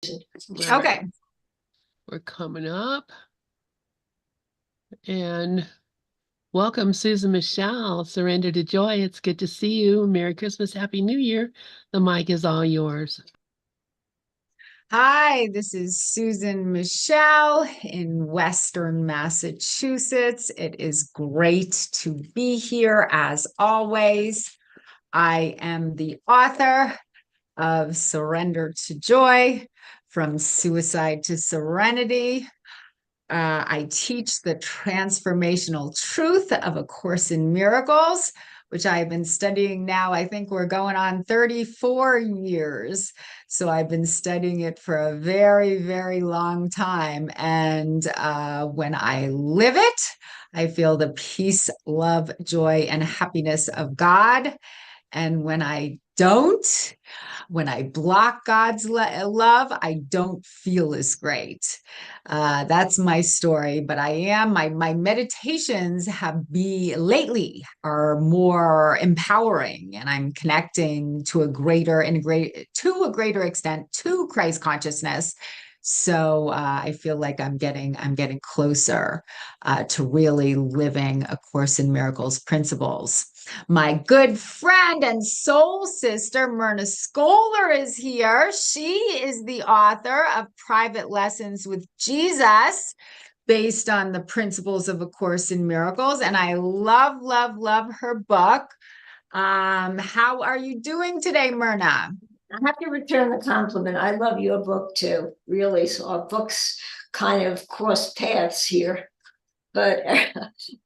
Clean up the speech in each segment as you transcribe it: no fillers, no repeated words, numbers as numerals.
Susan. Right. Okay. We're coming up. And welcome, Susan Michel. Surrender to Joy. It's good to see you. Merry Christmas. Happy New Year. The mic is all yours. Hi, this is Susan Michel in Western Massachusetts. It is great to be here as always. I am the author of Surrender to Joy, From Suicide to Serenity. I teach the transformational truth of A Course in Miracles, which I've been studying now. I think we're going on 34 years. So I've been studying it for a very, very long time. And when I live it, I feel the peace, love, joy, and happiness of God. And when I don't, when I block God's love, I don't feel as great. That's my story. But my meditations lately are more empowering, and I'm connecting to a greater extent to Christ consciousness. So I feel like I'm getting closer to really living A Course in Miracles principles. My good friend and soul sister, Myrna Scholar, is here. She is the author of Private Lessons with Jesus, based on the principles of A Course in Miracles. And I love, love, love her book. How are you doing today, Myrna? I have to return the compliment. I love your book too, really. So our books kind of cross paths here. But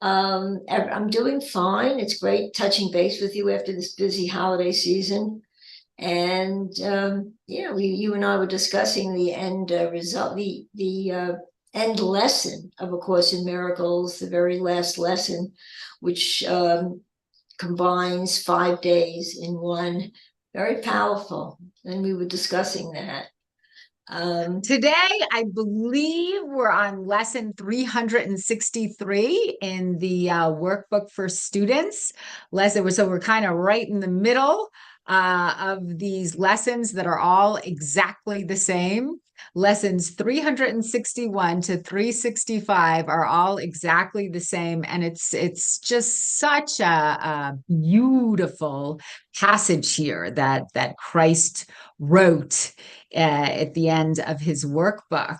I'm doing fine. It's great touching base with you after this busy holiday season. And you and I were discussing the end result, the end lesson of A Course in Miracles, the very last lesson, which combines 5 days in one. Very powerful. And we were discussing that. Today, I believe we're on lesson 363 in the workbook for students. So we're kind of right in the middle of these lessons that are all exactly the same. Lessons 361 to 365 are all exactly the same. And it's just such a beautiful passage here that Christ wrote at the end of his workbook.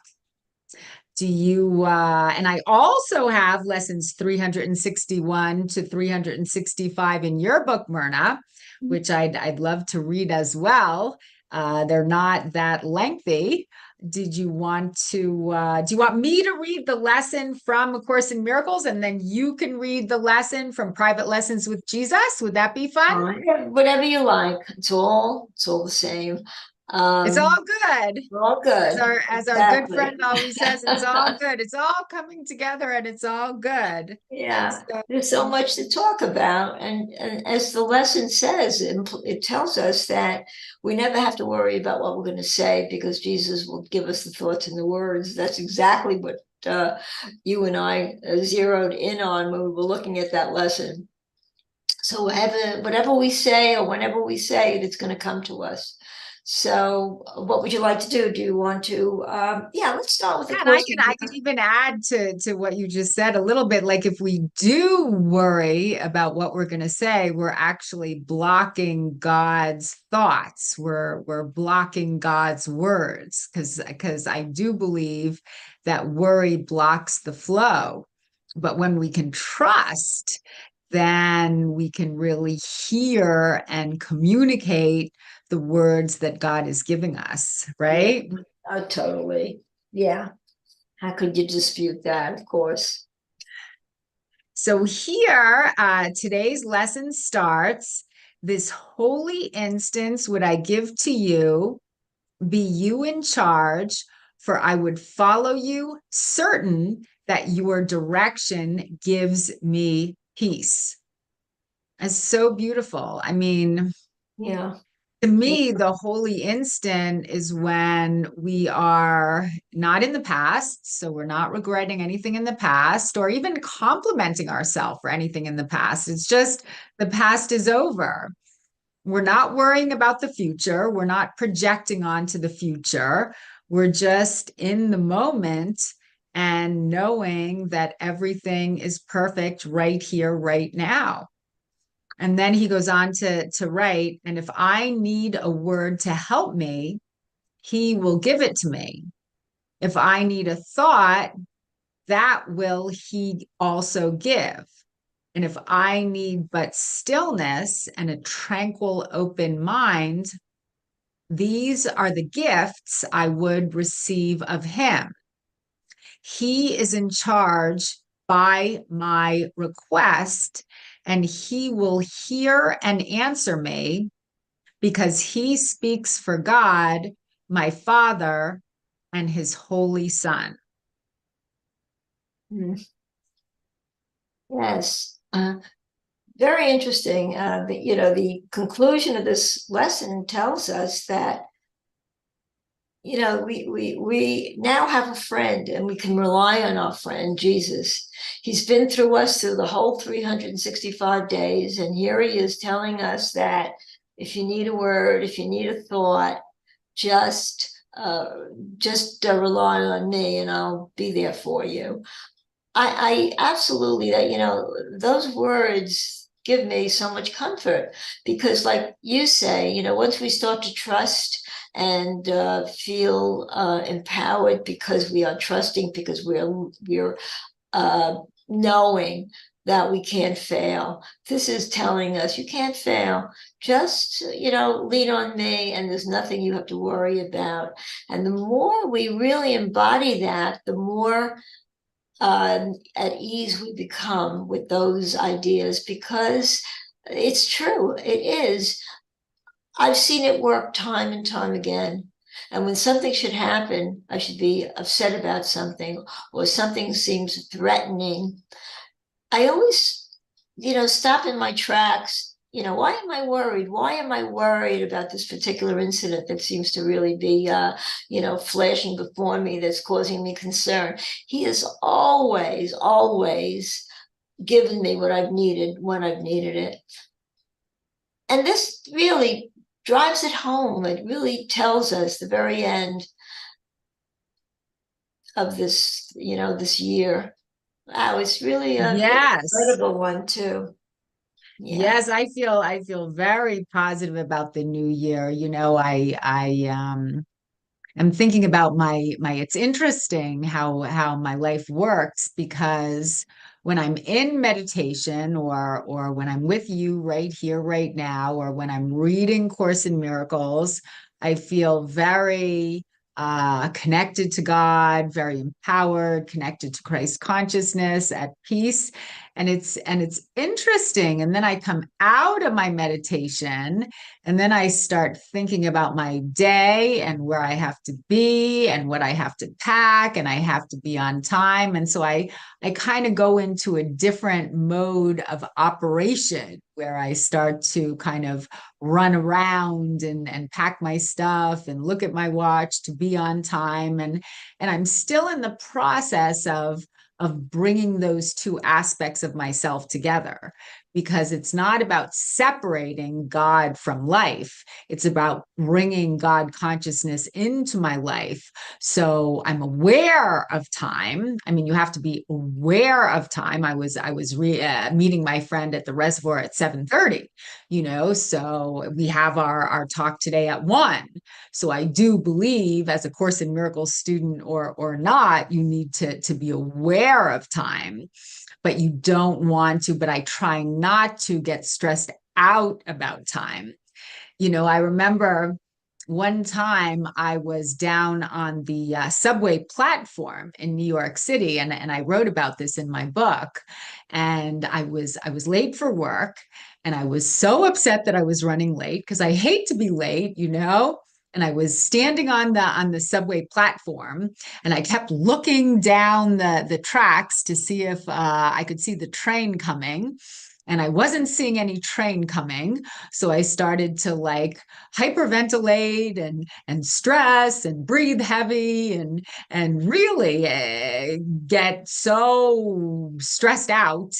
And I also have lessons 361 to 365 in your book, Myrna, which I'd love to read as well. They're not that lengthy. Do you want me to read the lesson from A Course in Miracles, and then you can read the lesson from Private Lessons with Jesus? Would that be fun? Whatever you like. It's all the same. It's all good. All good. As our good friend always says, it's all good. It's all coming together, and it's all good. Yeah, there's so much to talk about. And as the lesson says, it tells us that we never have to worry about what we're going to say, because Jesus will give us the thoughts and the words. That's exactly what you and I zeroed in on when we were looking at that lesson. So whatever we say or whenever we say it, it's going to come to us. So what would you like to do? Do you want to, let's start with the course. I can even add to what you just said a little bit. Like, if we do worry about what we're going to say, we're actually blocking God's thoughts. We're blocking God's words, because I do believe that worry blocks the flow. But when we can trust, then we can really hear and communicate the words that God is giving us, right? Totally. Yeah. How could you dispute that? Of course. So here, today's lesson starts. This holy instance would I give to you, be you in charge, for I would follow you, certain that your direction gives me peace. It's so beautiful. I mean, yeah. To me, the holy instant is when we are not in the past. So we're not regretting anything in the past, or even complimenting ourselves for anything in the past. It's just the past is over. We're not worrying about the future. We're not projecting onto the future. We're just in the moment and knowing that everything is perfect right here, right now. And then he goes on to write, and if I need a word to help me, he will give it to me. If I need a thought, that will he also give. And if I need but stillness and a tranquil, open mind, these are the gifts I would receive of him. He is in charge by my request, and he will hear and answer me because he speaks for God, my Father, and his Holy Son. Yes. Very interesting. The conclusion of this lesson tells us that, we now have a friend, and we can rely on our friend, Jesus. He's been through us through the whole 365 days. And here he is telling us that if you need a word, if you need a thought, just rely on me and I'll be there for you. I absolutely, those words give me so much comfort, because like you say, once we start to trust and feel empowered, because we are trusting, because we're knowing that we can't fail. This is telling us you can't fail. Just, lean on me, and there's nothing you have to worry about. And the more we really embody that, the more at ease we become with those ideas, because it's true. It is. I've seen it work time and time again. And when something should happen, I should be upset about something, or something seems threatening, I always, stop in my tracks. Why am I worried? Why am I worried about this particular incident that seems to really be, flashing before me, that's causing me concern? He has always, always given me what I've needed when I've needed it. And this really drives it home. It really tells us the very end of this year. Wow, it's really a Yes. incredible one too. Yeah. Yes, I feel very positive about the new year. I am thinking about my it's interesting how my life works, because when I'm in meditation, or when I'm with you right here, right now, or when I'm reading Course in Miracles, I feel very connected to God, very empowered, connected to Christ consciousness, at peace. And it's interesting. And then I come out of my meditation, and then I start thinking about my day and where I have to be and what I have to pack, and I have to be on time. And so I kind of go into a different mode of operation, where I start to kind of run around and pack my stuff and look at my watch to be on time. And I'm still in the process of bringing those two aspects of myself together, because it's not about separating God from life. It's about bringing God consciousness into my life. So I'm aware of time. I mean, you have to be aware of time. I was meeting my friend at the reservoir at 7:30, so we have our talk today at 1. So I do believe, as a Course in Miracles student or not, you need to be aware of time, but you don't want to, but I try not to get stressed out about time. I remember one time I was down on the subway platform in New York City, and I wrote about this in my book. And I was late for work, and I was so upset that I was running late, because I hate to be late. And I was standing on the subway platform, and I kept looking down the tracks to see if I could see the train coming. And I wasn't seeing any train coming. So I started to hyperventilate and stress and breathe heavy and really get so stressed out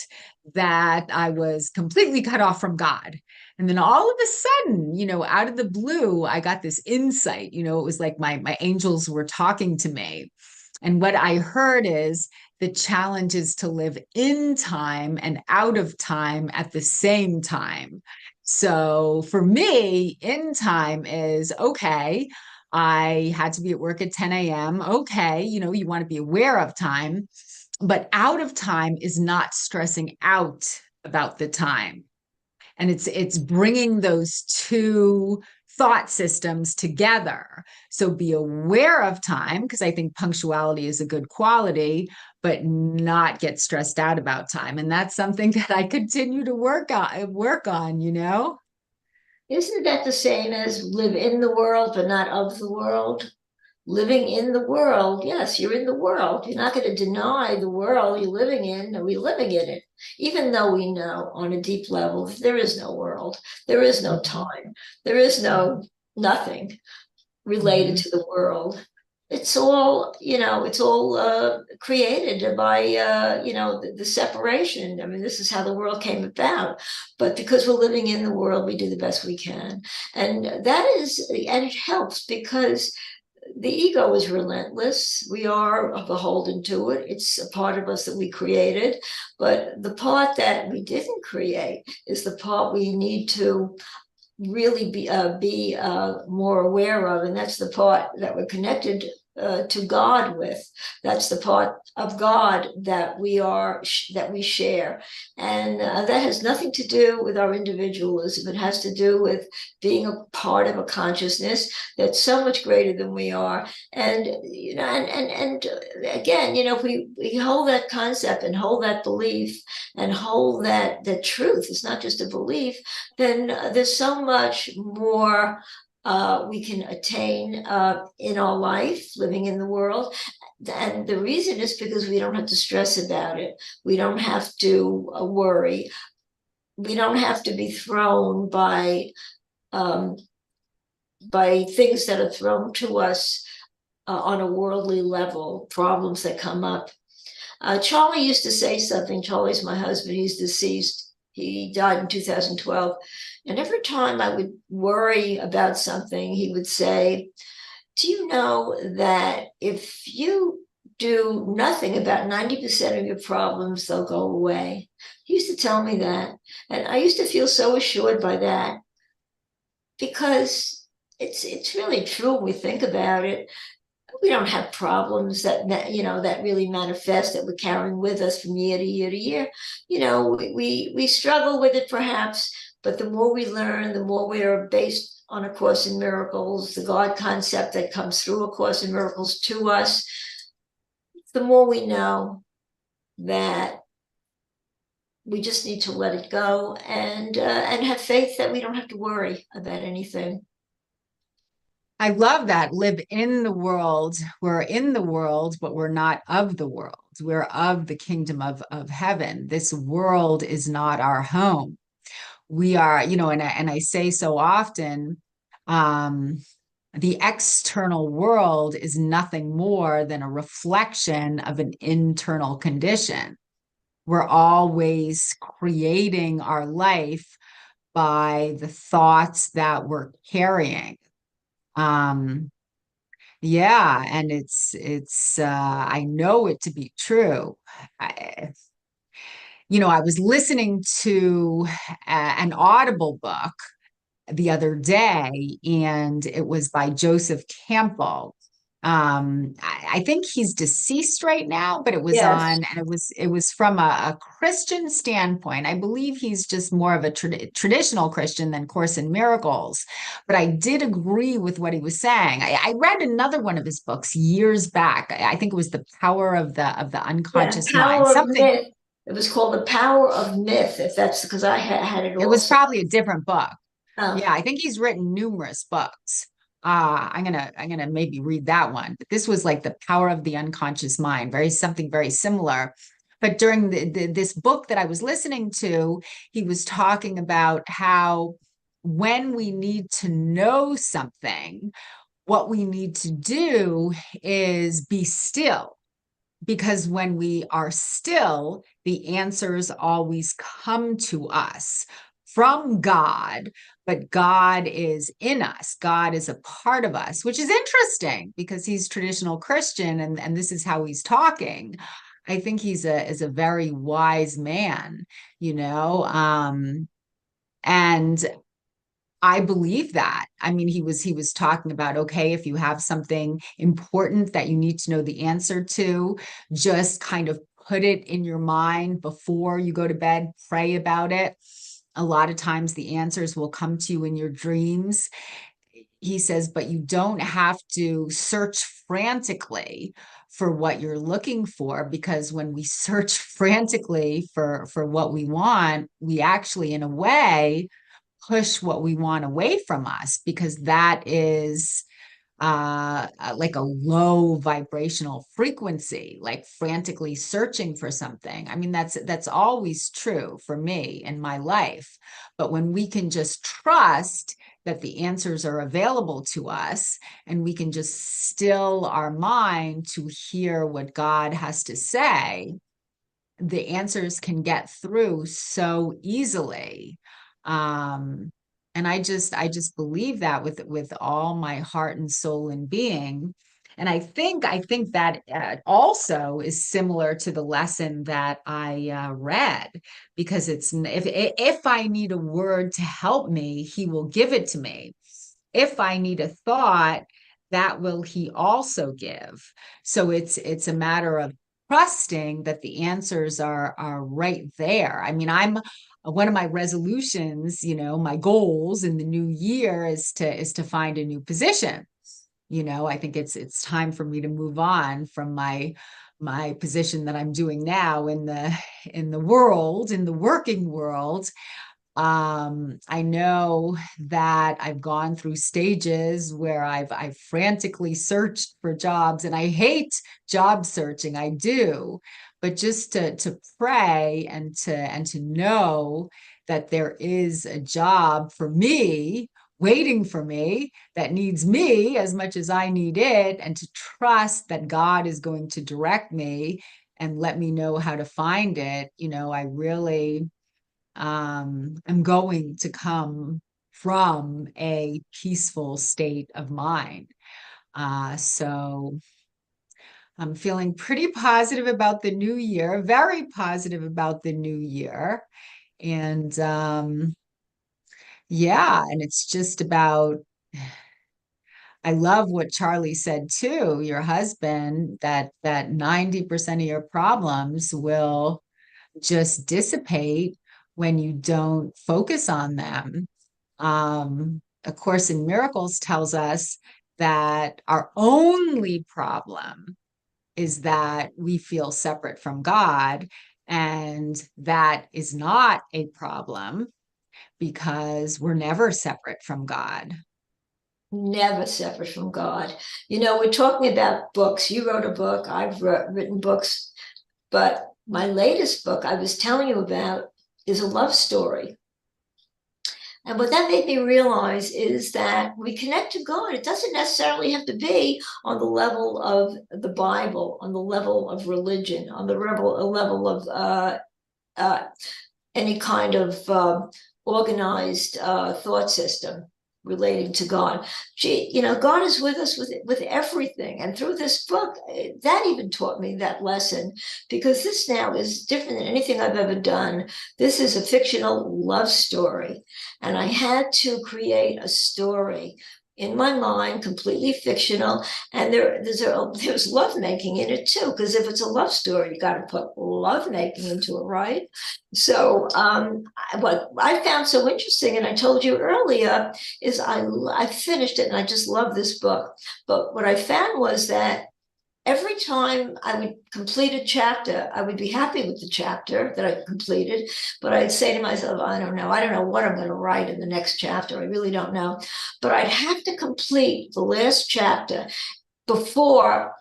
that I was completely cut off from God. And then all of a sudden, out of the blue, I got this insight. It was like my angels were talking to me. And what I heard is the challenge is to live in time and out of time at the same time. So for me, in time is okay. I had to be at work at 10 a.m. Okay, you want to be aware of time, but out of time is not stressing out about the time. And it's bringing those two thought systems together. So be aware of time, because I think punctuality is a good quality, but not get stressed out about time. And that's something that I continue to work on. Isn't that the same as live in the world, but not of the world? Living in the world, yes, you're in the world. You're not going to deny the world you're living in. We're living in it, even though we know on a deep level there is no world, there is no time, there is no nothing related to the world. It's all, it's all created by, the separation. I mean, this is how the world came about. But because we're living in the world, we do the best we can. And and it helps because the ego is relentless. We are beholden to it. It's a part of us that we created. But the part that we didn't create is the part we need to really be more aware of, and that's the part that we're connected to God with. That's the part of God that we share, and that has nothing to do with our individualism. It has to do with being a part of a consciousness that's so much greater than we are. And and again, if we hold that concept and hold that belief and hold that the truth is not just a belief, then there's so much more we can attain in our life, living in the world. And the reason is because we don't have to stress about it. We don't have to worry. We don't have to be thrown um, by things that are thrown to us on a worldly level, problems that come up. Charlie used to say something. Charlie's my husband. He's deceased. He died in 2012. And every time I would worry about something, he would say, do you know that if you do nothing about 90% of your problems, they'll go away? He used to tell me that. And I used to feel so assured by that because it's really true when we think about it. We don't have problems that really manifest that we're carrying with us from year to year to year. We struggle with it perhaps, but the more we learn, the more we are based on A Course in Miracles, the God concept that comes through A Course in Miracles to us, the more we know that we just need to let it go and have faith that we don't have to worry about anything. I love that. Live in the world. We're in the world, but we're not of the world. We're of the kingdom of heaven. This world is not our home. We are, and I say so often, the external world is nothing more than a reflection of an internal condition. We're always creating our life by the thoughts that we're carrying. Yeah, and it's I know it to be true. I was listening to an Audible book the other day, and it was by Joseph Campbell. I think he's deceased right now, but it was Yes. on, and it was from a Christian standpoint. I believe he's just more of a traditional Christian than Course in Miracles. But I did agree with what he was saying. I read another one of his books years back. I think it was The Power of the Unconscious Mind. Power of Something. Myth. It was called The Power of Myth, if that's because I had it It was also. probably a different book. Oh. Yeah, I think he's written numerous books. I'm gonna maybe read that one. But this was like The Power of the Unconscious Mind, something very similar. But during this book that I was listening to, he was talking about how when we need to know something, what we need to do is be still. Because when we are still, the answers always come to us from God, but God is in us. God is a part of us, which is interesting because he's traditional Christian and this is how he's talking. I think he's a very wise man, you know, and I believe that. I mean, he was talking about, okay, if you have something important that you need to know the answer to, just kind of put it in your mind before you go to bed, pray about it. A lot of times the answers will come to you in your dreams. He says, but you don't have to search frantically for what you're looking for, because when we search frantically for what we want, we actually, in a way, push what we want away from us, because that is like a low vibrational frequency, like frantically searching for something. I mean, that's always true for me in my life. But when we can just trust that the answers are available to us, and we can just still our mind to hear what God has to say, the answers can get through so easily. And I just believe that with all my heart and soul and being. And I think that also is similar to the lesson that I read, because it's if I need a word to help me, he will give it to me. If I need a thought, that will he also give. So it's a matter of trusting that the answers are right there. I mean, I'm one of my resolutions, you know, my goals in the new year is to find a new position. You know, I think it's time for me to move on from my position that I'm doing now in the world, in the working world. I know that I've gone through stages where I've frantically searched for jobs, and I hate job searching. I do, but just to pray and to know that there is a job for me waiting for me that needs me as much as I need it, and to trust that God is going to direct me and let me know how to find it. You know, I really am going to come from a peaceful state of mind. So I'm feeling pretty positive about the new year, very positive about the new year. And yeah, and it's just about, I love what Charlie said too, your husband, that 90% of your problems will just dissipate when you don't focus on them. A Course in Miracles tells us that our only problem is that we feel separate from God, and that is not a problem because we're never separate from God. Never separate from God. You know, we're talking about books. You wrote a book, I've written books, but my latest book I was telling you about is a love story. And what that made me realize is that we connect to God. It doesn't necessarily have to be on the level of the Bible, on the level of religion, on the level of any kind of organized thought system relating to God. You know, God is with us with everything. And through this book, that even taught me that lesson, because this now is different than anything I've ever done. This is a fictional love story. And I had to create a story in my mind, completely fictional, and there's lovemaking in it too. Because if it's a love story, you got to put lovemaking into it, right? So, what I found so interesting, and I told you earlier, is I finished it, and I just love this book. But what I found was that every time I would complete a chapter, I would be happy with the chapter that I completed, but I'd say to myself, I don't know what I'm going to write in the next chapter. I really don't know. But I'd have to complete the last chapter before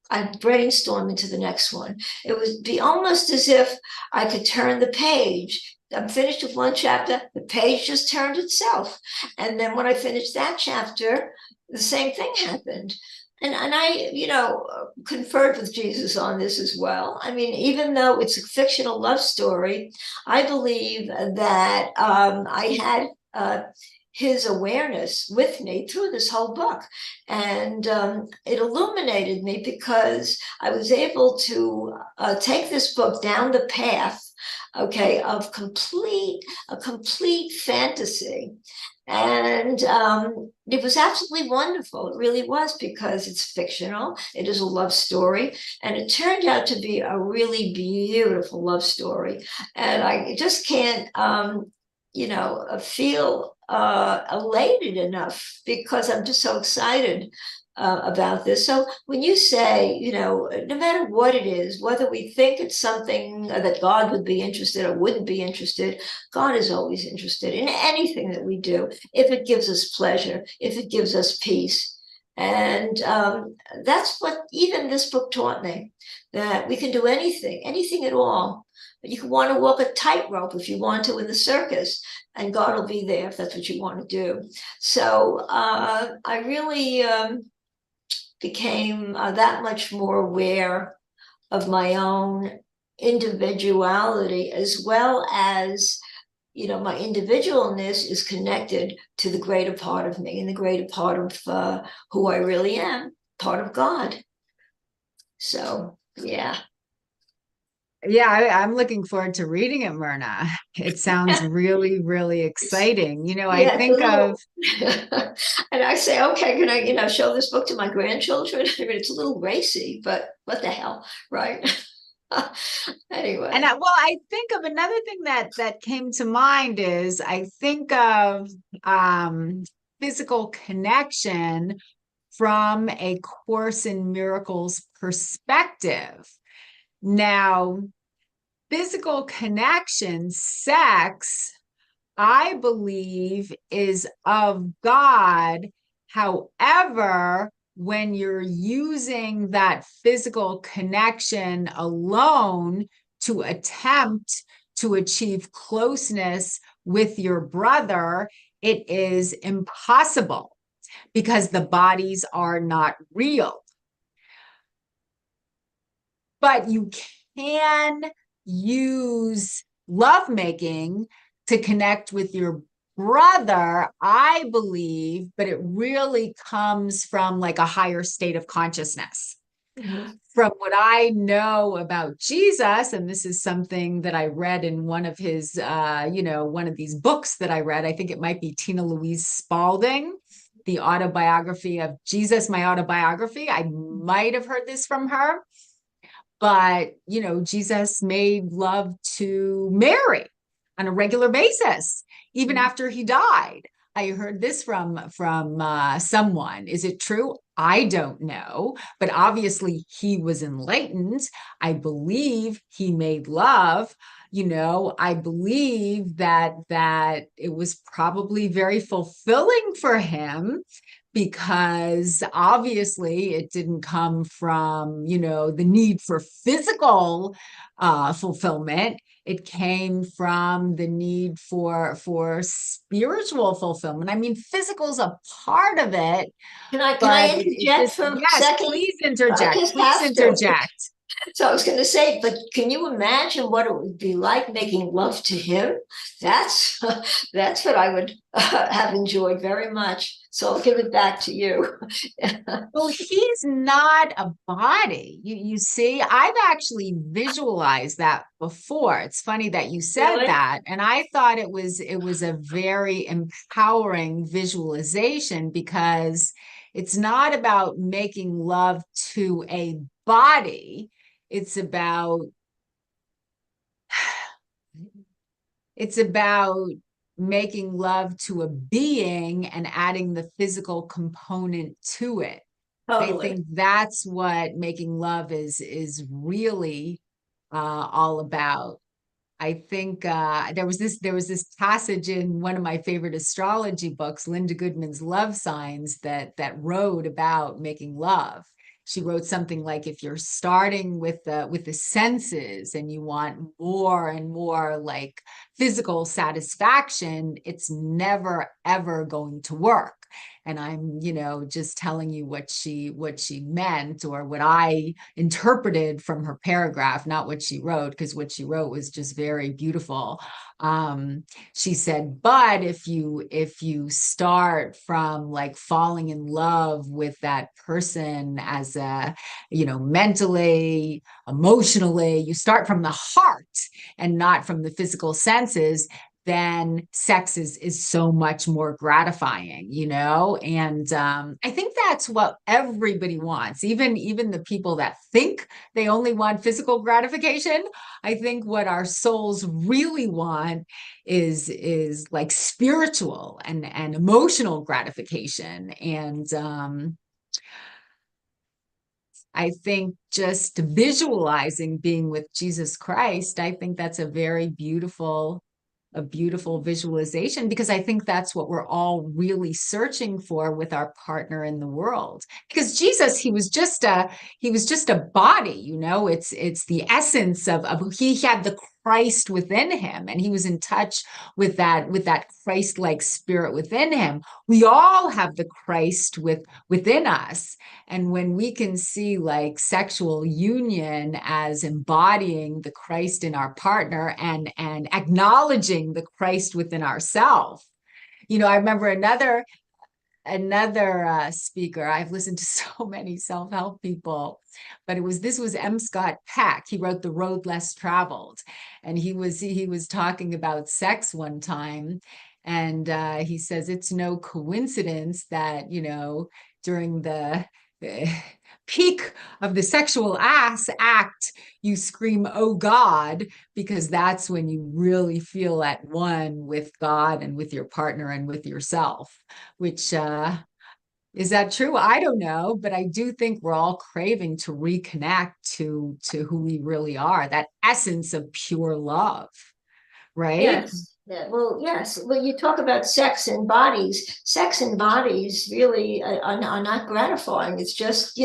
I brainstorm into the next one. It would be almost as if I could turn the page. I'm finished with one chapter, the page just turned itself. And then when I finished that chapter, the same thing happened. And I, conferred with Jesus on this as well. I mean, even though it's a fictional love story, I believe that I had his awareness with me through this whole book. And it illuminated me because I was able to take this book down the path, okay, of a complete fantasy. And it was absolutely wonderful. It really was, because it's fictional. It is a love story. And it turned out to be a really beautiful love story. And I just can't, feel elated enough, because I'm just so excited about this. So when you say, no matter what it is, whether we think it's something that God would be interested or wouldn't be interested, God is always interested in anything that we do, if it gives us pleasure, if it gives us peace. And that's what even this book taught me, that we can do anything at all. You can want to walk a tightrope if you want to in the circus, and God will be there if that's what you want to do. So I really became that much more aware of my own individuality, as well as, my individualness is connected to the greater part of me and the greater part of who I really am, part of God. So, yeah. Yeah, I'm looking forward to reading it, Myrna. It sounds really, really exciting. I Yeah, it's a think of, little, and I say, okay, can I, show this book to my grandchildren? I mean, it's a little racy, but what the hell, right? Anyway. I think of another thing that came to mind is I think of physical connection from a Course in Miracles perspective. Now, physical connection, sex, I believe, is of God. However, when you're using that physical connection alone to attempt to achieve closeness with your brother, it is impossible, because the bodies are not real. But you can use lovemaking to connect with your brother, I believe, but it really comes from like a higher state of consciousness. Mm-hmm. From what I know about Jesus, and this is something that I read in one of his, one of these books that I read, I think it might be Tina Louise Spalding, The Autobiography of Jesus, My Autobiography. I might have heard this from her. But, Jesus made love to Mary on a regular basis, even after he died. I heard this from someone. Is it true? I don't know, but obviously he was enlightened. I believe he made love. I believe that it was probably very fulfilling for him, because obviously it didn't come from, the need for physical fulfillment. It came from the need for spiritual fulfillment. I mean, physical is a part of it, Can I but it interject just, for a yes, second? please I interject. just Please have to. interject. So I was going to say, but can you imagine what it would be like making love to him? That's that's what I would have enjoyed very much. So I'll give it back to you. Well, he's not a body. You see, I've actually visualized that before. It's funny that you said Really? that. And I thought it was a very empowering visualization, because it's not about making love to a body. It's about it's about making love to a being and adding the physical component to it. I Totally. think that's what making love is really all about. I think there was this passage in one of my favorite astrology books, Linda Goodman's Love Signs, that wrote about making love. She wrote something like, if you're starting with the senses and you want more and more like physical satisfaction, it's never ever going to work. and I'm, just telling you what she meant, or what I interpreted from her paragraph, not what she wrote, because what she wrote was just very beautiful. She said, but if you start from like falling in love with that person as a, mentally, emotionally, you start from the heart and not from the physical senses, then sex is so much more gratifying, and I think that's what everybody wants, even the people that think they only want physical gratification. I think what our souls really want is like spiritual and emotional gratification. And I think just visualizing being with Jesus Christ, I think that's a beautiful visualization, because I think that's what we're all really searching for with our partner in the world. Because Jesus, he was just a body, it's the essence of he had the Christ within him, and he was in touch with that Christ-like spirit within him. We all have the Christ within us. And when we can see like sexual union as embodying the Christ in our partner, and acknowledging the Christ within ourselves. I remember another speaker. I've listened to so many self-help people, but this was M. Scott Peck. He wrote The Road Less Traveled, and he was talking about sex one time, and he says it's no coincidence that during the peak of the sexual act, you scream, "Oh God," because that's when you really feel at one with God and with your partner and with yourself. Which is that true? I don't know, but I do think we're all craving to reconnect to who we really are, that essence of pure love, right? Yes. Yeah. Well, yes. Well, you talk about sex and bodies. Sex and bodies really are not gratifying. It's just,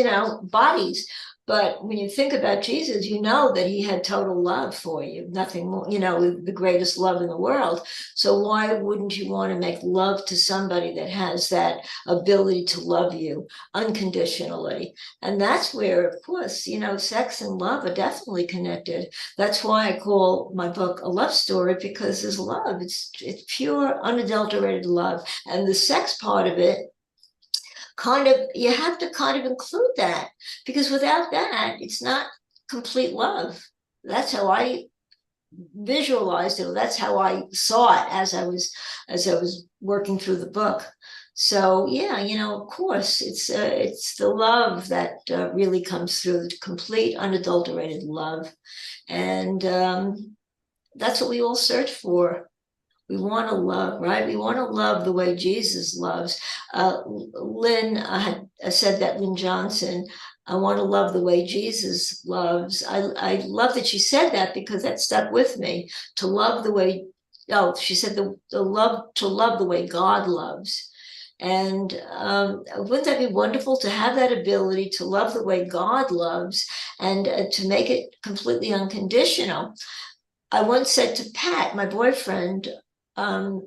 bodies. But when you think about Jesus, you know that he had total love for you, nothing more, the greatest love in the world. So why wouldn't you want to make love to somebody that has that ability to love you unconditionally? And that's where, of course, sex and love are definitely connected. That's why I call my book a love story, because there's love. It's pure, unadulterated love. And the sex part of it, you have to kind of include that, because without that, it's not complete love. That's how I visualized it. That's how I saw it as I was working through the book. So yeah, of course, it's the love that really comes through, complete, unadulterated love, and that's what we all search for. We want to love, right? We want to love the way Jesus loves. Lynn had said that, Lynn Johnson, I want to love the way Jesus loves. I love that she said that, because that stuck with me. To love the way, she said the love, to love the way God loves. And wouldn't that be wonderful to have that ability to love the way God loves, and to make it completely unconditional? I once said to Pat, my boyfriend, love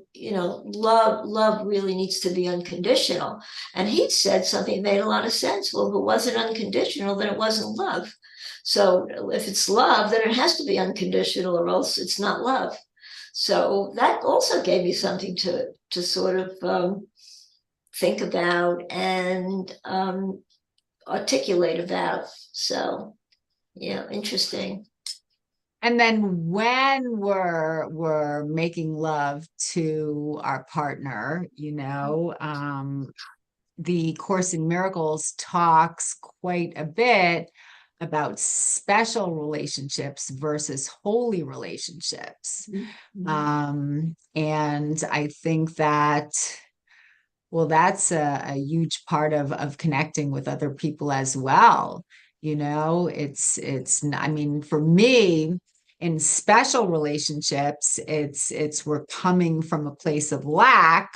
really needs to be unconditional. And he said something that made a lot of sense. Well, if it wasn't unconditional, then it wasn't love. So if it's love, then it has to be unconditional, or else it's not love. So that also gave me something to sort of think about and articulate about. So, yeah, interesting. And then when we're making love to our partner, the Course in Miracles talks quite a bit about special relationships versus holy relationships. And I think that, well, that's a huge part of connecting with other people as well. I mean, for me, in special relationships, it's we're coming from a place of lack.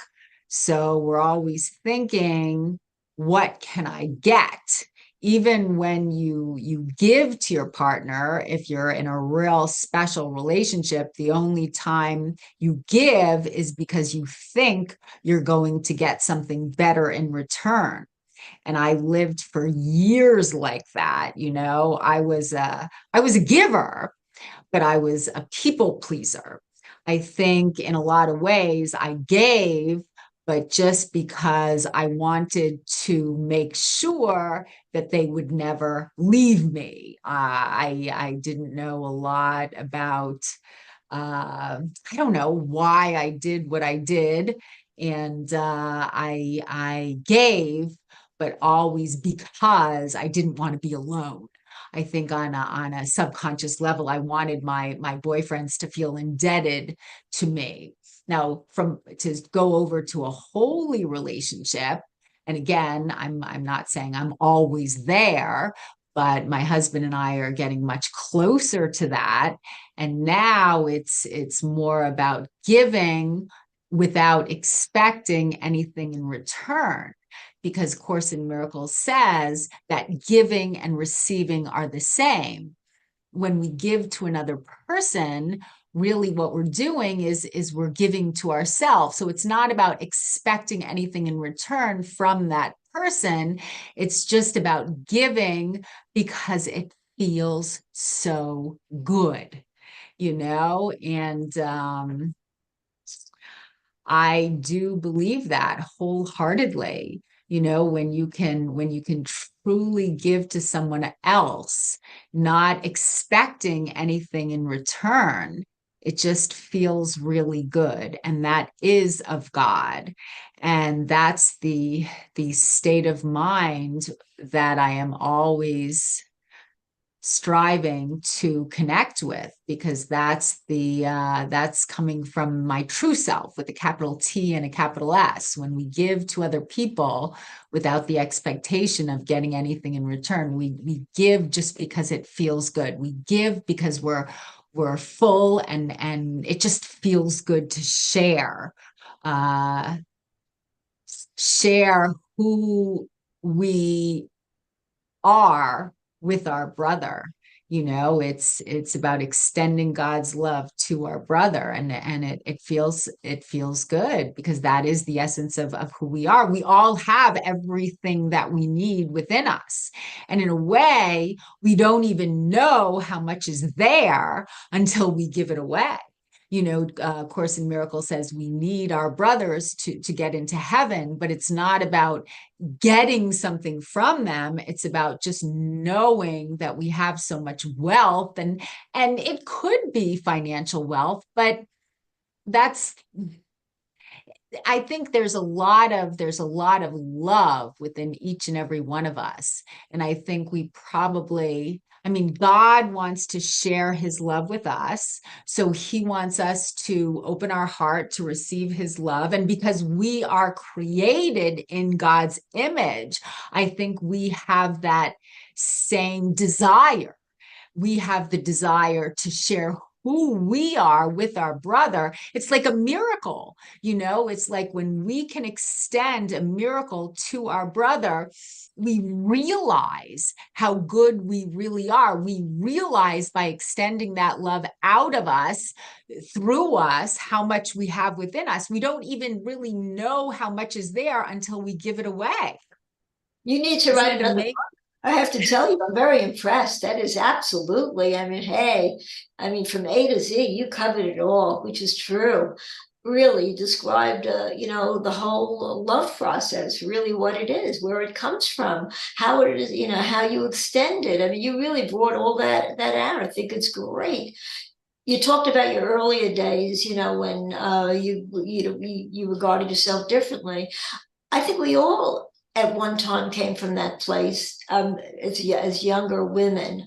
So we're always thinking, what can I get? even when you give to your partner, if you're in a real special relationship, the only time you give is because you think you're going to get something better in return. And I lived for years like that. I was a giver, but I was a people pleaser. I think in a lot of ways I gave, but just because I wanted to make sure that they would never leave me. I didn't know a lot about, I don't know why I did what I did. And I gave, but always because I didn't want to be alone. I think on a subconscious level, I wanted my boyfriends to feel indebted to me. Now, to go over to a holy relationship, and again, I'm not saying I'm always there, but my husband and I are getting much closer to that. And now it's more about giving without expecting anything in return, because Course in Miracles says that giving and receiving are the same. When we give to another person, really what we're doing is we're giving to ourselves. So it's not about expecting anything in return from that person. It's just about giving because it feels so good, and I do believe that wholeheartedly. When you can truly give to someone else, not expecting anything in return, it just feels really good. And that is of God. And that's the state of mind that I am always striving to connect with, because that's coming from my true self with a capital T and a capital S. When we give to other people without the expectation of getting anything in return, we give just because it feels good. We give because we're full, and it just feels good to share who we are with our brother. It's about extending God's love to our brother, and it feels good, because that is the essence of who we are. We all have everything that we need within us, and in a way we don't even know how much is there until we give it away. Course in Miracles says we need our brothers to get into heaven, but it's not about getting something from them. It's about just knowing that we have so much wealth, and it could be financial wealth, but that's I think there's a lot of love within each and every one of us. And I think God wants to share his love with us. So he wants us to open our heart to receive his love. And because we are created in God's image, I think we have that same desire. We have the desire to share who we are with our brother. It's like a miracle. It's like when we can extend a miracle to our brother, we realize how good we really are. We realize by extending that love out of us, through us, how much we have within us. We don't even really know how much is there until we give it away. You need to write another book. I have to tell you, I'm very impressed. That is absolutely, from A to Z, you covered it all, which is true. Really described, the whole love process, really what it is, where it comes from, how it is, how you extend it. You really brought all that out. I think it's great. You talked about your earlier days, when you regarded yourself differently. I think we all at one time came from that place, as younger women,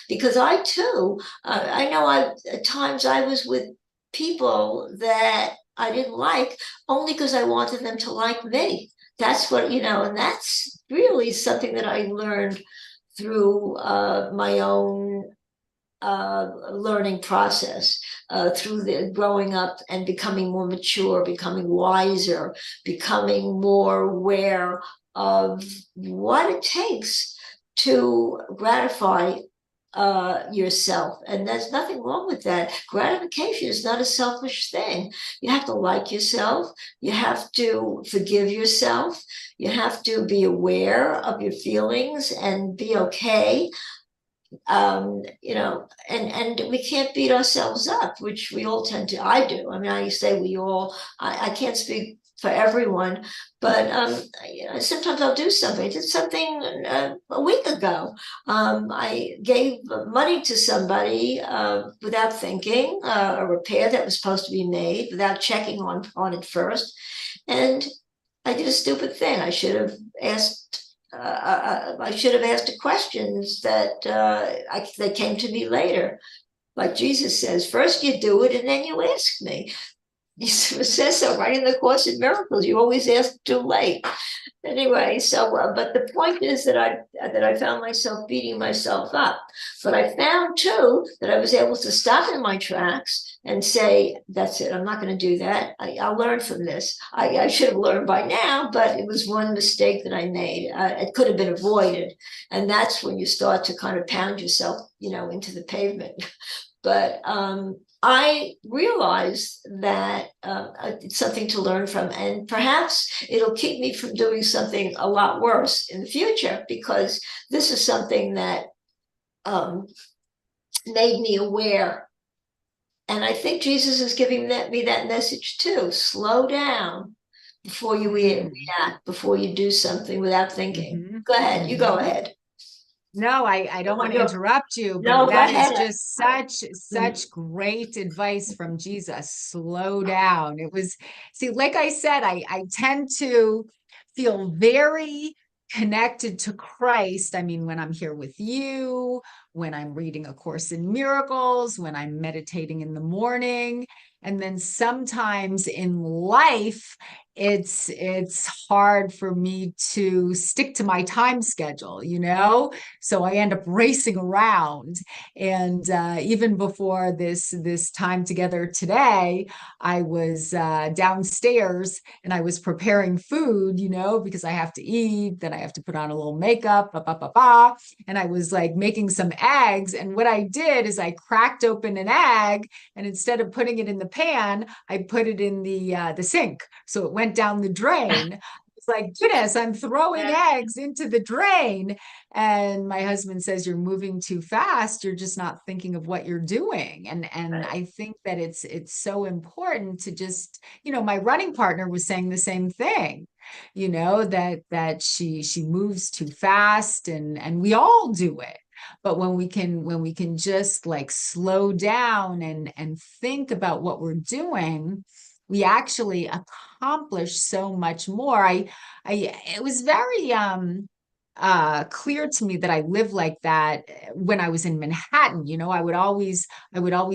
because I too, I know at times I was with people that I didn't like only because I wanted them to like me. That's what, and that's really something that I learned through my own learning process, through the growing up and becoming more mature, becoming wiser, becoming more aware of what it takes to gratify yourself, and there's nothing wrong with that. Gratification is not a selfish thing. You have to like yourself, you have to forgive yourself, you have to be aware of your feelings and be okay. And we can't beat ourselves up, which we all tend to. I do. I mean, I say we all. I can't speak for everyone, but sometimes I'll do something. I did something a week ago. I gave money to somebody without thinking, a repair that was supposed to be made without checking on it first, and I did a stupid thing. I should have asked. I should have asked questions that that came to me later. Like Jesus says, first you do it and then you ask me. He says so right in the Course in Miracles. You always ask too late. Anyway, so but the point is that I found myself beating myself up. But I found too that I was able to stop in my tracks and say, "That's it. I'm not going to do that. I'll learn from this. I should have learned by now, but it was one mistake that I made. It could have been avoided." And that's when you start to kind of pound yourself, into the pavement. But I realize that it's something to learn from, and perhaps it'll keep me from doing something a lot worse in the future, because this is something that made me aware. And I think Jesus is giving me that message too. Slow down before you react, before you do something without thinking. Go ahead. You go ahead. No, I don't want to interrupt you, but No, that is just such great advice from Jesus. Slow down. It was, see, like I said, I tend to feel very connected to Christ. I mean, when I'm here with you, when I'm reading A Course in Miracles, when I'm meditating in the morning, and then sometimes in life, it's hard for me to stick to my time schedule, so I end up racing around. And even before this time together today, I was downstairs and I was preparing food, because I have to eat, then I have to put on a little makeup, and I was like making some eggs. And what I did is I cracked open an egg, and instead of putting it in the pan, I put it in the sink. So it went down the drain. It's like, goodness, I'm throwing eggs into the drain. And my husband says, you're moving too fast. You're just not thinking of what you're doing. And Right. I think that it's so important to just, my running partner was saying the same thing, that she moves too fast, and we all do it. But when we can just like slow down and think about what we're doing, we actually accomplish so much more. It was very clear to me that I lived like that when I was in Manhattan. I would always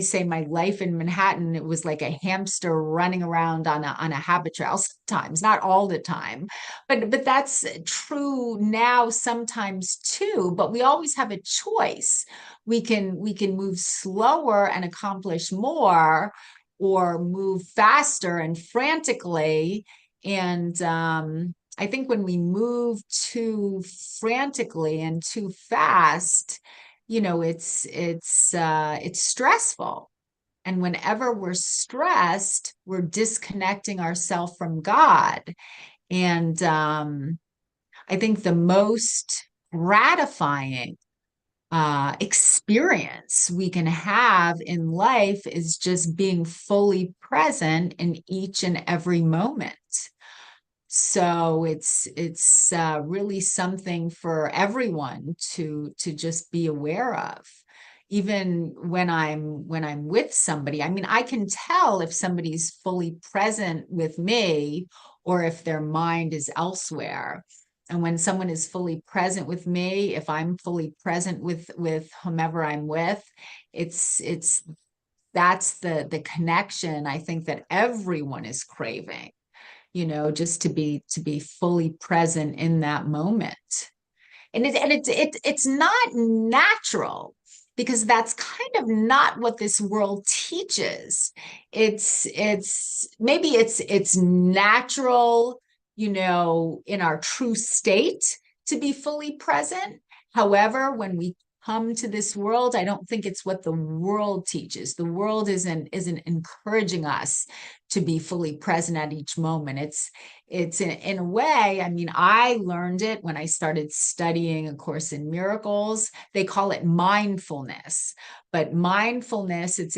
say my life in Manhattan, it was like a hamster running around on a habit trail. Sometimes, not all the time, but that's true now sometimes too. But we always have a choice. We can move slower and accomplish more, or move faster and frantically. And I think when we move too frantically and too fast, it's stressful. And whenever we're stressed, we're disconnecting ourselves from God. And I think the most gratifying experience we can have in life is just being fully present in each and every moment. So it's really something for everyone to just be aware of. Even when I'm with somebody, I mean, I can tell if somebody's fully present with me or if their mind is elsewhere. And when someone is fully present with me, if I'm fully present with whomever I'm with, it's that's the connection I think that everyone is craving, just to be fully present in that moment. And it's not natural, because that's kind of not what this world teaches. Maybe it's natural, in our true state to be fully present. However, when we come to this world, I don't think it's what the world teaches. The world isn't encouraging us to be fully present at each moment. It's in a way, I mean, I learned it when I started studying A Course in Miracles. They call it mindfulness, but mindfulness, it's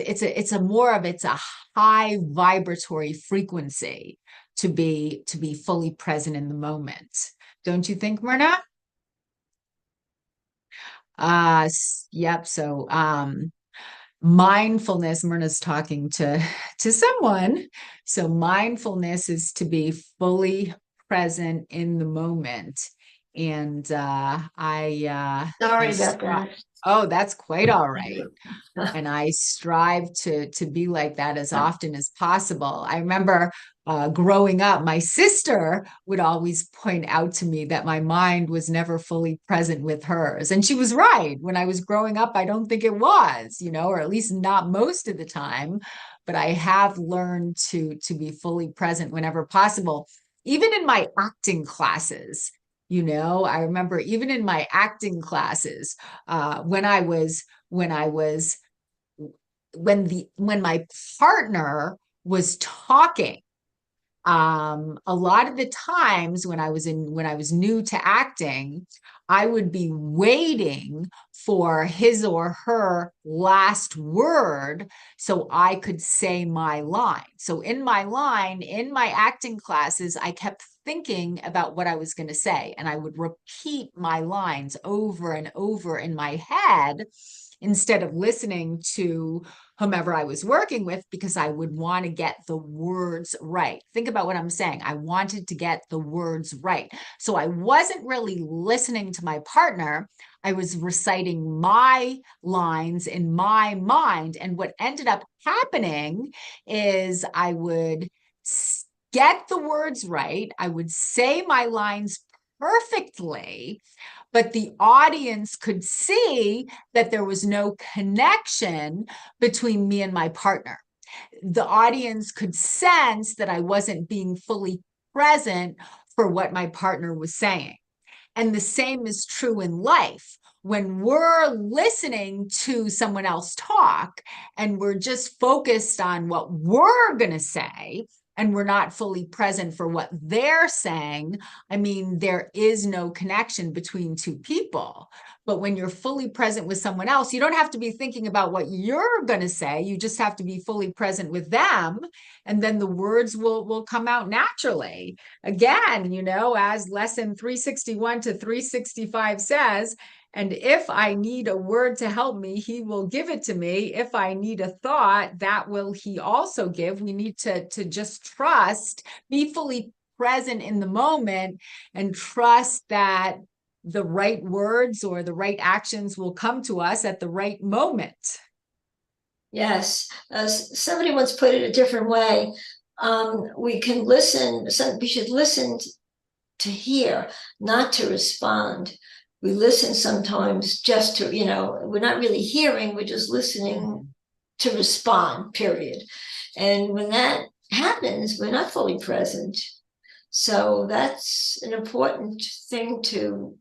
a high vibratory frequency to be fully present in the moment. Don't you think, Myrna? Yep. So, mindfulness, Myrna's talking to someone. So mindfulness is to be fully present in the moment. And Sorry about that. oh, that's quite all right. And I strive to be like that as often as possible. I remember growing up, my sister would always point out to me that my mind was never fully present with hers. And she was right. When I was growing up, I don't think it was, or at least not most of the time. But I have learned to be fully present whenever possible, even in my acting classes. I remember even in my acting classes, when my partner was talking, a lot of the times when I was new to acting, I would be waiting for his or her last word so I could say my line. So in my acting classes, I kept thinking about what I was going to say, and I would repeat my lines over and over in my head instead of listening to whomever I was working with, because I would want to get the words right. Think about what I'm saying. I wanted to get the words right. So I wasn't really listening to my partner. I was reciting my lines in my mind. And what ended up happening is I would get the words right. I would say my lines perfectly, but the audience could see that there was no connection between me and my partner. The audience could sense that I wasn't being fully present for what my partner was saying. And the same is true in life. When we're listening to someone else talk and we're just focused on what we're going to say, and we're not fully present for what they're saying, I mean, there is no connection between two people. But when you're fully present with someone else, you don't have to be thinking about what you're going to say. You just have to be fully present with them. And then the words will come out naturally. Again, as lesson 361 to 365 says, and if I need a word to help me, he will give it to me. If I need a thought, that will he also give. We need to just trust, be fully present in the moment, and trust that the right words or the right actions will come to us at the right moment. Yes. Somebody once put it a different way. We can listen. We should listen to hear, not to respond. We listen sometimes just to, we're not really hearing, we're just listening to respond, period. And when that happens, we're not fully present. So that's an important thing to,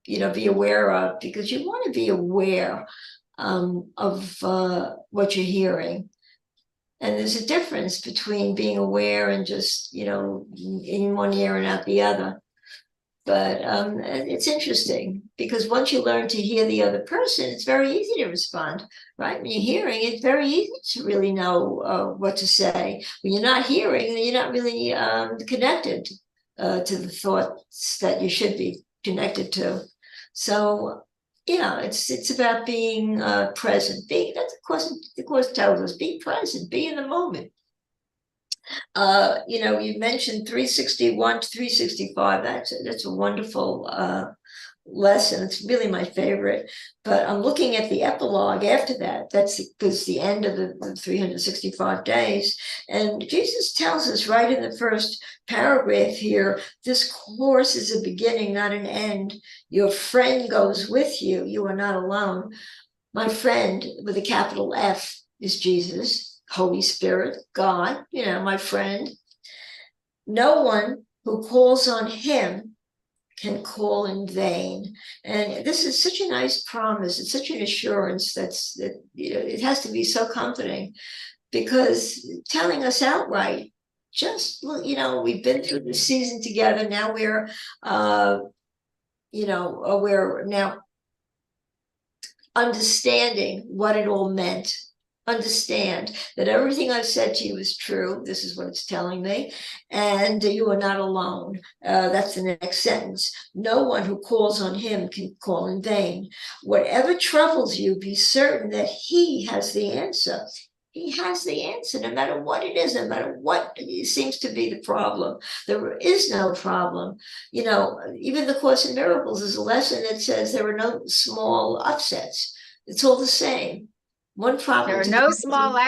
be aware of, because you want to be aware of what you're hearing. And there's a difference between being aware and just, in one ear and out the other. But it's interesting, because once you learn to hear the other person, it's very easy to respond, right? When you're hearing, it's very easy to really know what to say. When you're not hearing, then you're not really connected to the thoughts that you should be connected to. So, it's about being present. That's the course tells us, be present, be in the moment. You mentioned 361 to 365. That's a wonderful lesson. It's really my favorite. But I'm looking at the epilogue after that. That's the end of the 365 days. And Jesus tells us right in the first paragraph here, this course is a beginning, not an end. Your friend goes with you. You are not alone. My friend, with a capital F, is Jesus. Holy Spirit, God, my friend. No one who calls on him can call in vain. And this is such a nice promise. It's such an assurance that it has to be so comforting, because telling us outright, just, we've been through the season together. Now we're now understanding what it all meant. Understand that everything I've said to you is true. This is what it's telling me. And you are not alone. That's the next sentence. No one who calls on him can call in vain. Whatever troubles you, be certain that he has the answer. He has the answer, no matter what it is, no matter what seems to be the problem. There is no problem. Even the Course in Miracles is a lesson that says there are no small upsets. It's all the same. One problem. There are no small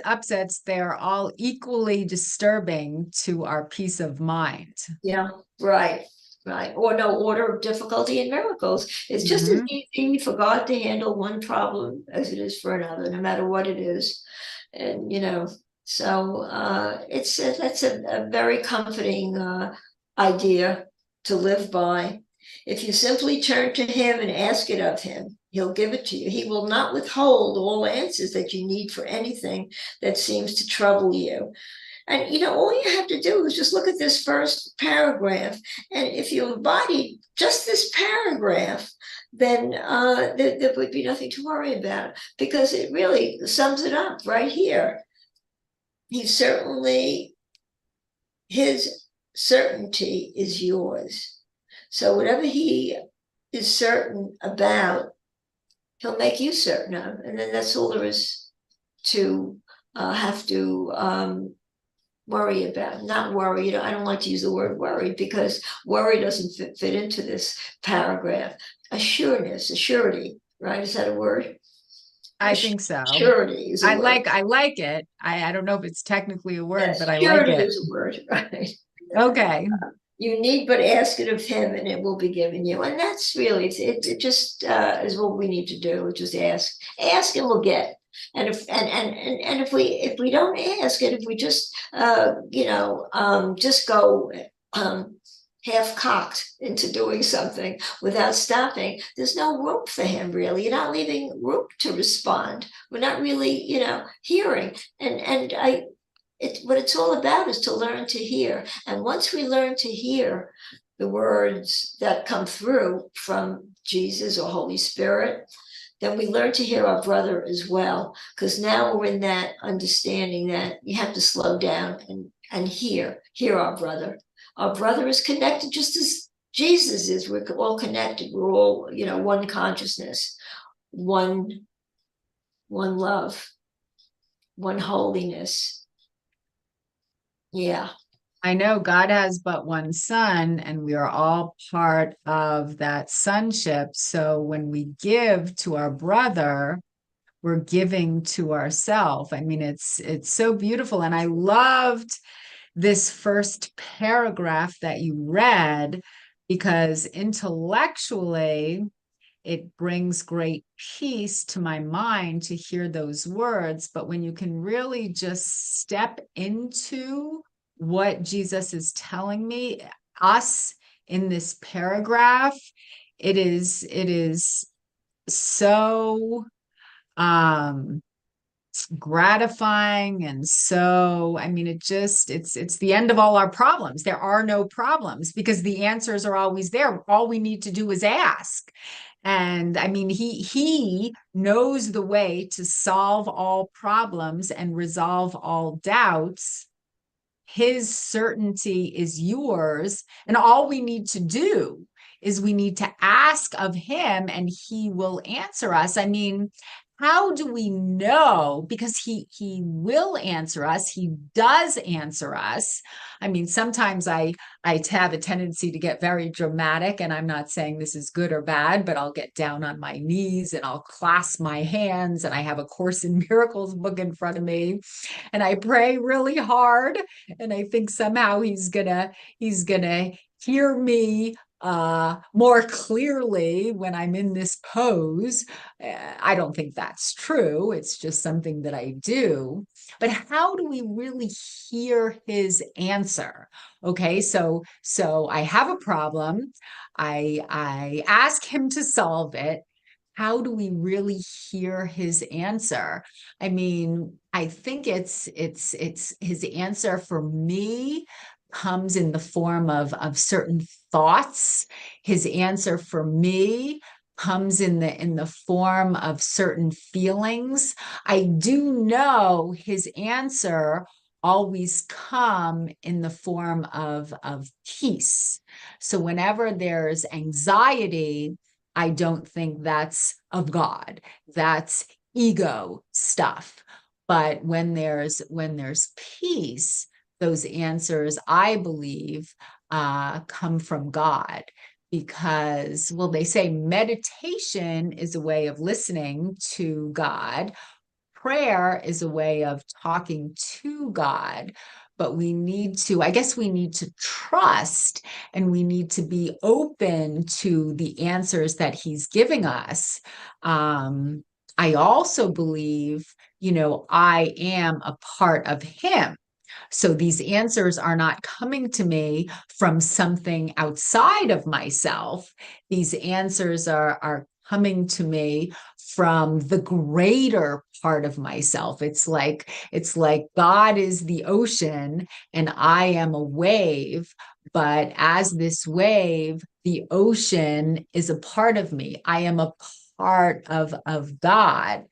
upsets. They're all equally disturbing to our peace of mind. Yeah, right. Right. Or no order of difficulty in miracles. It's just as easy for God to handle one problem as it is for another, no matter what it is. And, so that's a very comforting idea to live by. If you simply turn to him and ask it of him, he'll give it to you. He will not withhold all answers that you need for anything that seems to trouble you. And all you have to do is just look at this first paragraph. And if you embody just this paragraph, then there would be nothing to worry about, because it really sums it up right here. His certainty is yours. So whatever he is certain about, he'll make you certain of. And then that's all there is to have to worry about. Not worry. I don't like to use the word worry, because worry doesn't fit into this paragraph. Assurity, right? Is that a word? I think so. Surety is a word. I like it. I don't know if it's technically a word, Yes, but I like it. is a word, right? Okay. You need but ask it of him, and it will be given you. And that's really it. Just is what we need to do. Just ask, and we'll get. And if we don't ask it, if we just just go half-cocked into doing something without stopping, there's no room for him, really. You're not leaving room to respond. We're not really hearing. What it's all about is to learn to hear. And once we learn to hear the words that come through from Jesus or Holy Spirit, then we learn to hear our brother as well. Because now we're in that understanding that you have to slow down and hear our brother. Our brother is connected just as Jesus is. We're all connected. We're all, one consciousness, one love, one holiness. Yeah. I know God has but one son, and we are all part of that sonship. So when we give to our brother, we're giving to ourselves. I mean, it's so beautiful. And I loved this first paragraph that you read, because intellectually, it brings great peace to my mind to hear those words. But when you can really just step into what Jesus is telling us in this paragraph, it is so gratifying. And so, I mean, it's the end of all our problems. There are no problems, because the answers are always there. All we need to do is ask. And I mean, he knows the way to solve all problems and resolve all doubts. His certainty is yours. And all we need to do is we need to ask of him, and he will answer us. I mean, how do we know? Because he will answer us. He does answer us. I mean, sometimes I have a tendency to get very dramatic, and I'm not saying this is good or bad, but I'll get down on my knees and I'll clasp my hands, and I have a Course in Miracles book in front of me, and I pray really hard, and I think somehow he's gonna hear me more clearly when I'm in this pose. I don't think that's true. It's just something that I do. But how do we really hear his answer? Okay, so I have a problem. I ask him to solve it. How do we really hear his answer? I mean, I think it's his answer for me comes in the form of certain thoughts. His answer for me comes in the form of certain feelings. I do know his answer always come in the form of peace. So whenever there's anxiety, I don't think that's of God. That's ego stuff. But when there's peace, those answers, I believe, come from God. Because, well, they say meditation is a way of listening to God. Prayer is a way of talking to God, but we need to, I guess we need to trust, and we need to be open to the answers that he's giving us. I also believe, I am a part of him. So these answers are not coming to me from something outside of myself. These answers are coming to me from the greater part of myself. It's like God is the ocean and I am a wave, but as this wave, the ocean is a part of me. I am a part of God.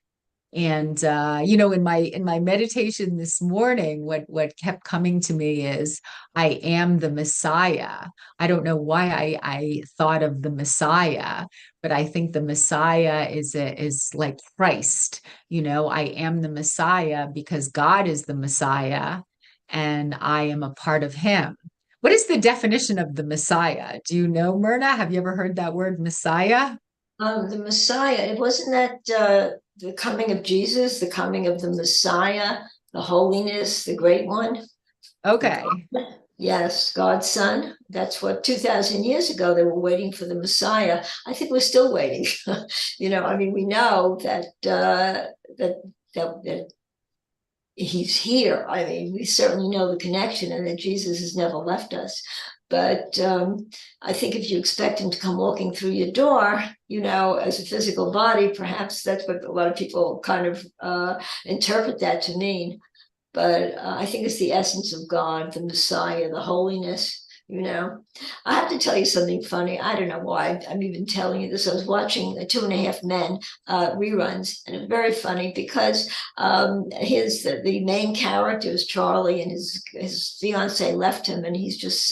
And in my meditation this morning, what kept coming to me is I am the Messiah. I don't know why I thought of the Messiah, but I think the Messiah is like Christ. I am the Messiah because God is the Messiah and I am a part of him. What is the definition of the Messiah? Do you know, Myrna? Have you ever heard that word Messiah? The Messiah, it wasn't that the coming of Jesus, the coming of the Messiah, the holiness, the great one. Okay. Yes, God's son. That's what 2,000 years ago they were waiting for the Messiah. I think we're still waiting. I mean, we know that that he's here. I mean, we certainly know the connection and that Jesus has never left us. But I think if you expect him to come walking through your door, as a physical body, perhaps that's what a lot of people kind of interpret that to mean. But I think it's the essence of God, the Messiah, the holiness. I have to tell you something funny. I don't know why I'm even telling you this. I was watching the 2.5 Men reruns, and it's very funny because the main character is Charlie, and his fiance left him, and he's just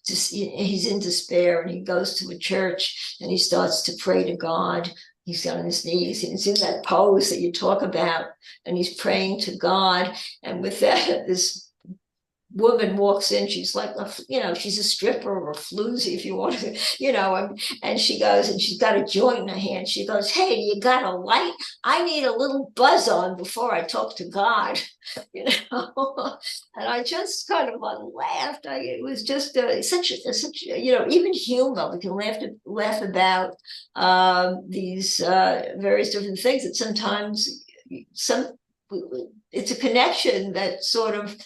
he's in despair, and he goes to a church and he starts to pray to God. He's on his knees and he's in that pose that you talk about, and he's praying to God. And with that, this woman walks in. She's like, she's a stripper or a floozy, if you want to, and she goes and she's got a joint in her hand. She goes, "Hey, you got a light? I need a little buzz on before I talk to God." And I just kind of laughed. It was just such even humor. We can laugh about these various different things that sometimes it's a connection that sort of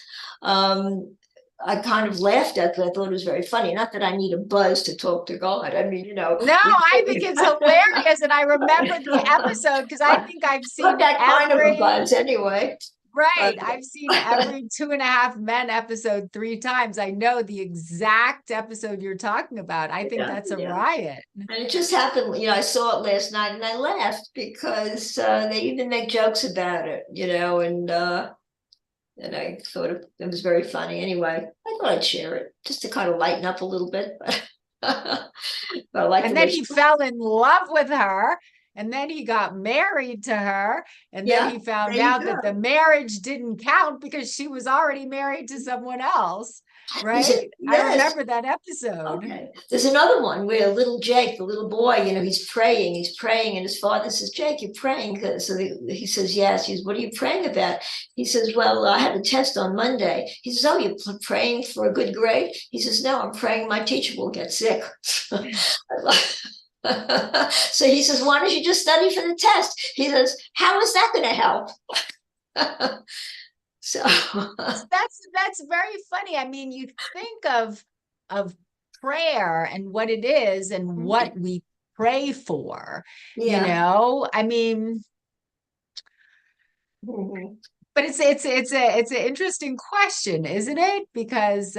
I kind of laughed at because I thought it was very funny. Not that I need a buzz to talk to God. I mean, No, I think it's hilarious. And I remember the episode because I think I've seen that kind of a buzz anyway. Right. I've seen every 2.5 Men episode 3 times. I know the exact episode you're talking about. I think that's a riot. And it just happened, I saw it last night and I laughed because they even make jokes about it, and I thought it was very funny. Anyway, I thought I'd share it just to kind of lighten up a little bit. But and then he fell in love with her. And then he got married to her. And then he found out that the marriage didn't count because she was already married to someone else. right? I Yes. remember that episode. Okay. There's another one where little Jake, the little boy, he's praying, and his father says, Jake, you're praying. So he says, yes. He says, what are you praying about? He says, well, I have a test on Monday. He says, oh, you're praying for a good grade? He says, no, I'm praying my teacher will get sick. So he says, why don't you just study for the test? He says, how is that going to help? So that's very funny. I mean, you think of prayer and what it is and what we pray for, I mean, but it's an interesting question, isn't it? Because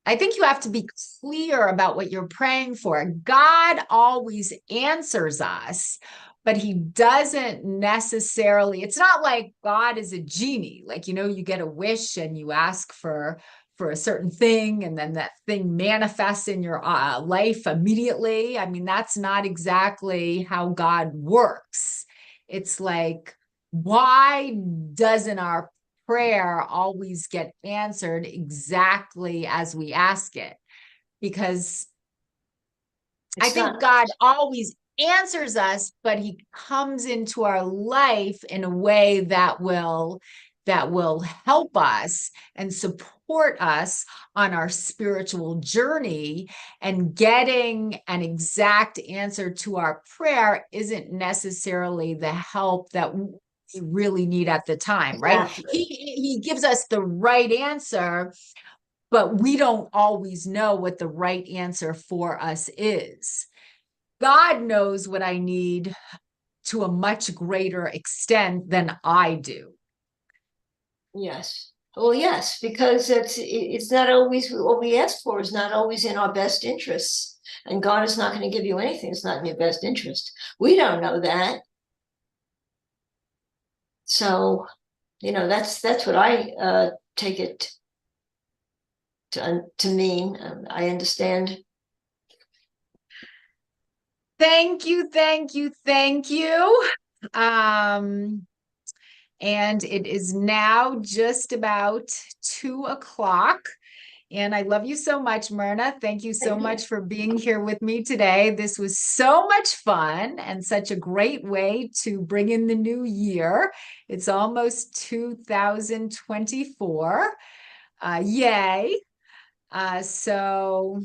I think you have to be clear about what you're praying for. God always answers us, but he doesn't necessarily, it's not like God is a genie. Like, you get a wish and you ask for a certain thing, and then that thing manifests in your life immediately. I mean, that's not exactly how God works. It's like, why doesn't our prayer always get answered exactly as we ask it? Because I think God always answers us, but he comes into our life in a way that will help us and support us on our spiritual journey. And getting an exact answer to our prayer isn't necessarily the help that we really need at the time, right? Exactly. He gives us the right answer, but we don't always know what the right answer for us is. God knows what I need to a much greater extent than I do. Yes. Well, yes, because it's not always what we ask for is not always in our best interests. And God is not going to give you anything that's not in your best interest. We don't know that. So, that's what I take it to mean. I understand. Thank you, thank you, thank you. And it is now just about 2:00. And I love you so much, Myrna. Thank you so much for being here with me today. This was so much fun and such a great way to bring in the new year. It's almost 2024. Yay. So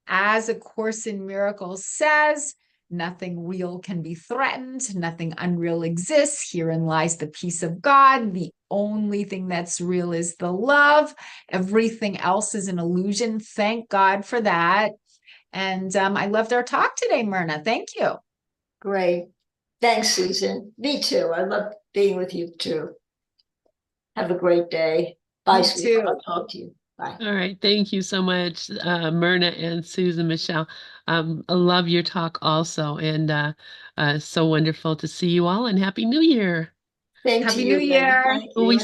as A Course in Miracles says, nothing real can be threatened. Nothing unreal exists. Herein lies the peace of God. The only thing that's real is the love. Everything else is an illusion. Thank God for that. And I loved our talk today, Myrna. Thank you. Great. Thanks, Susan. Me too. I love being with you too. Have a great day. Bye, sweetheart. I'll talk to you. Bye. All right. Thank you so much, Myrna and Susan. Michel. I love your talk also. And so wonderful to see you all, and Happy New Year. Same to Happy you, New Year. Thank you. We